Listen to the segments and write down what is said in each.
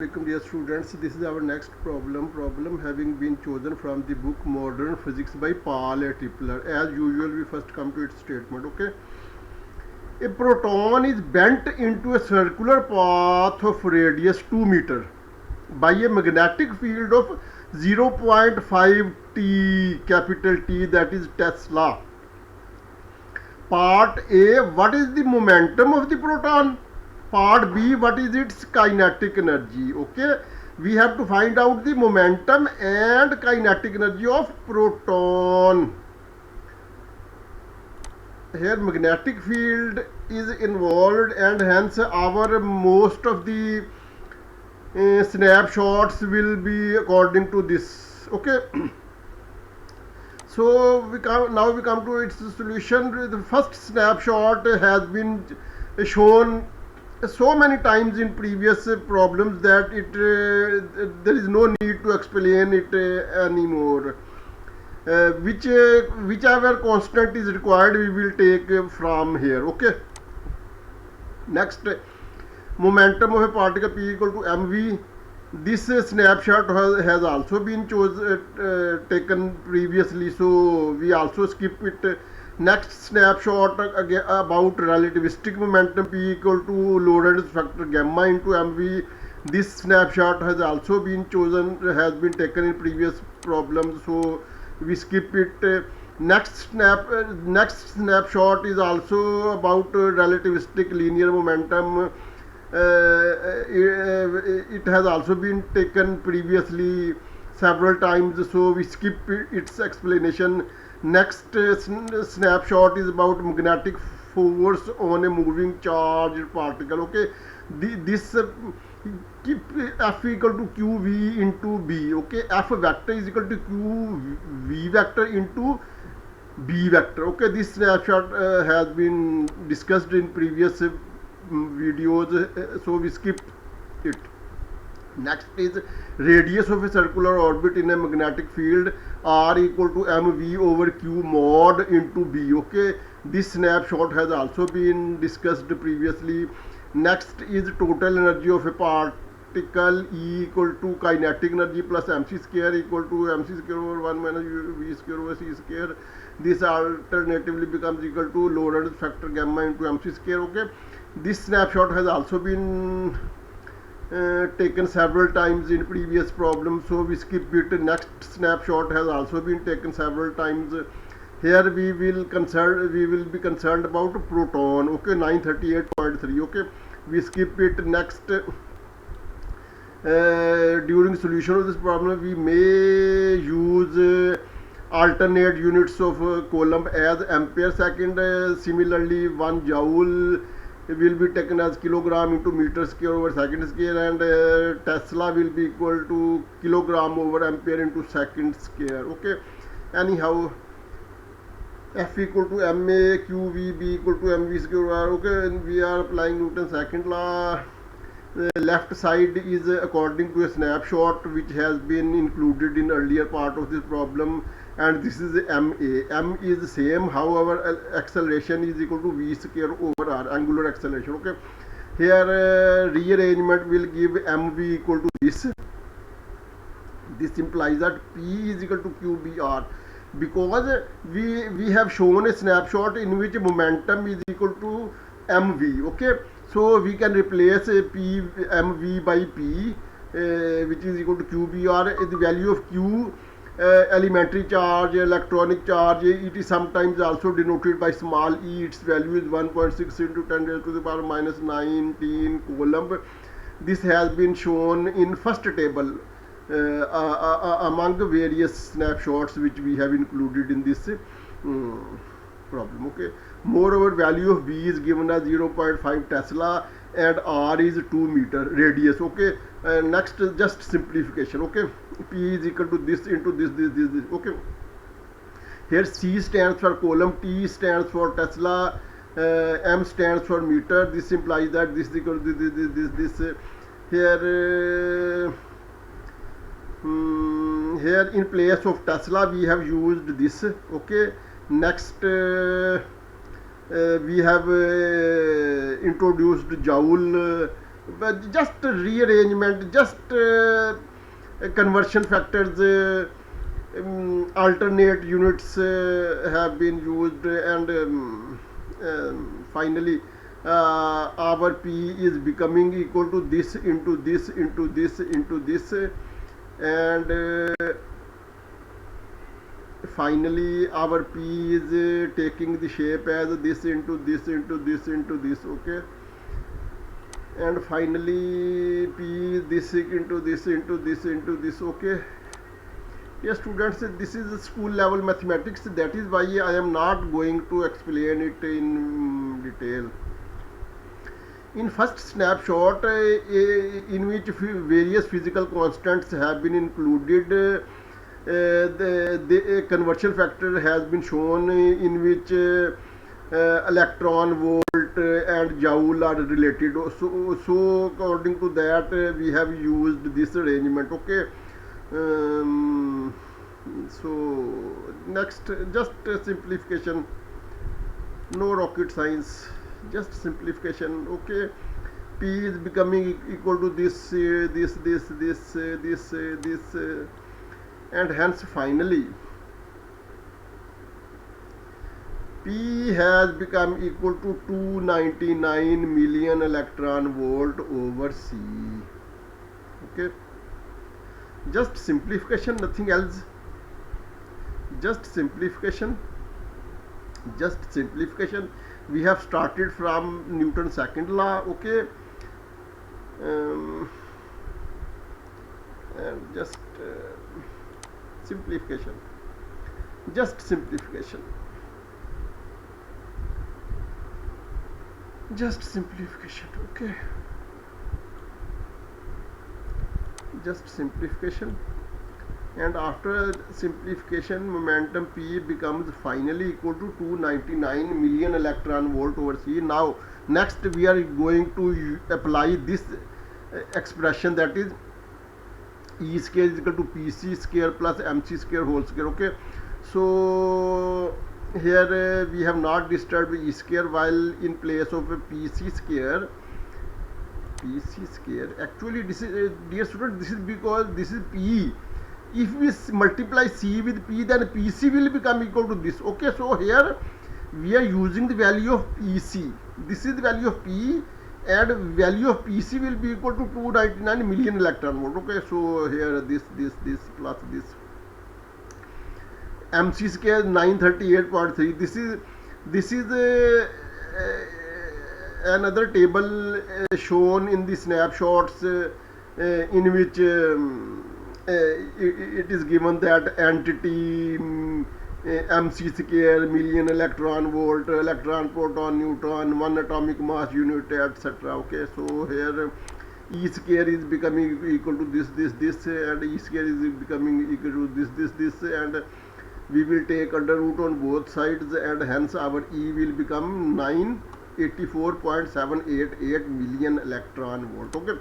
Welcome dear students, this is our next problem having been chosen from the book Modern Physics by Paul A. Tipler. As usual, we first come to its statement. Okay, a proton is bent into a circular path of radius 2 meter by a magnetic field of 0.5 t, capital T, that is Tesla. Part A, what is the momentum of the proton? Part B, what is its kinetic energy? Okay, we have to find out the momentum and kinetic energy of proton. Here magnetic field is involved, and hence our most of the snapshots will be according to this. Okay. So we come to its solution. The first snapshot has been shown so many times in previous problems that there is no need to explain it anymore. Whichever constant is required, we will take from here. Okay. Next, momentum of a particle P equal to mv. This snapshot has also been taken previously, so we also skip it. Next snapshot again about relativistic momentum P equal to Lorentz factor gamma into mv. This snapshot has also been taken in previous problems, so we skip it. Next snapshot is also about relativistic linear momentum. It has also been taken previously several times, so we skip its explanation. Next snapshot is about magnetic force on a moving charged particle. Okay, this keep F equal to qv into b. Okay, F vector is equal to qv vector into b vector. Okay, this snapshot has been discussed in previous videos, so we skip it. Next is radius of a circular orbit in a magnetic field r equal to mv over q mod into b. Okay, this snapshot has also been discussed previously. Next is total energy of a particle E equal to kinetic energy plus mc square equal to mc square over 1 minus v square over c square. This alternatively becomes equal to Lorentz factor gamma into mc square. Okay, this snapshot has also been taken several times in previous problems, so we skip it. Next snapshot has also been taken several times. Here we will be concerned about proton. Okay, 938.3. Okay, we skip it. Next, during solution of this problem, we may use alternate units of Coulomb as ampere second. Similarly, 1 joule will be taken as kilogram into meter square over second square, and Tesla will be equal to kilogram over ampere into second square. Okay, anyhow, F equal to ma qv, b equal to mv square r. Okay, and we are applying Newton's second law. The left side is according to a snapshot which has been included in earlier part of this problem, and this is ma. M is the same, however acceleration is equal to v square over r, angular acceleration. Okay, here rearrangement will give mv equal to this. This implies that p is equal to qbr, because we have shown a snapshot in which momentum is equal to mv. Okay, so we can replace p mv by p, which is equal to qbr. The value of q, elementary charge, electronic charge, it is sometimes also denoted by small e. Its value is 1.6 into 10 raised to the power minus 19 coulomb. This has been shown in first table among the various snapshots which we have included in this problem. Okay, moreover, value of b is given as 0.5 Tesla and r is 2 meter radius. Okay, next just simplification. Okay, p is equal to this into this. Okay, here c stands for Coulomb, t stands for Tesla, m stands for meter. This implies that this is equal to this. Here here in place of Tesla we have used this. Okay, next we have introduced joule but just rearrangement, just conversion factors, alternate units have been used, and finally our P is becoming equal to this into this into this into this, and finally our P is taking the shape as this into this into this into this, okay, and finally P is this into this into this into this, okay. Yes, students, this is school level mathematics. That is why I am not going to explain it in detail. In first snapshot, in which various physical constants have been included, the conversion factor has been shown, in which electron, volt, and joule are related. So according to that, we have used this arrangement. Okay. So next, just simplification, no rocket science, just simplification, okay. P is becoming equal to this, this, and hence finally P has become equal to 299 million electron volt over C, okay. Just simplification, nothing else. Just simplification, just simplification. We have started from Newton's second law, okay, and just simplification, just simplification, just simplification, okay, just simplification. And after simplification, momentum P becomes finally equal to 299 million electron volt over C. Now next we are going to apply this expression, that is E square is equal to PC square plus MC square whole square, okay. So here we have not disturbed E square, while in place of PC square, actually this is, dear student, this is because this is P. If we multiply C with P, then PC will become equal to this, okay. So here we are using the value of PC. This is the value of P, and value of PC will be equal to 299 million electron volt, okay. So here this plus this, MC square 938.3. This is another table shown in the snapshots, in which it is given that entity MC square, million electron volt, electron, proton, neutron, one atomic mass unit, etc. Okay, so here E square is becoming equal to this, and E square is becoming equal to this, and we will take under root on both sides, and hence our E will become 984.788 million electron volt, okay.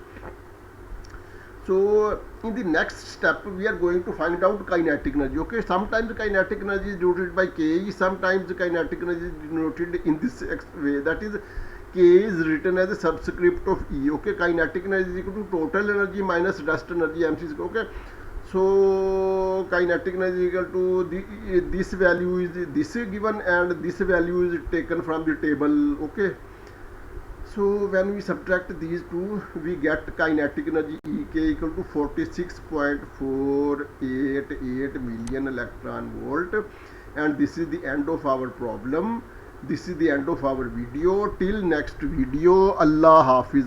So in the next step we are going to find out kinetic energy, okay. Sometimes kinetic energy is denoted by K, sometimes kinetic energy is denoted in this way, that is K is written as a subscript of E, okay. Kinetic energy is equal to total energy minus rest energy, MC, okay. So kinetic energy is equal to this value is this given, and this value is taken from the table, okay. So when we subtract these two, we get kinetic energy EK equal to 46.488 million electron volt, and this is the end of our problem. This is the end of our video. Till next video, Allah Hafiz.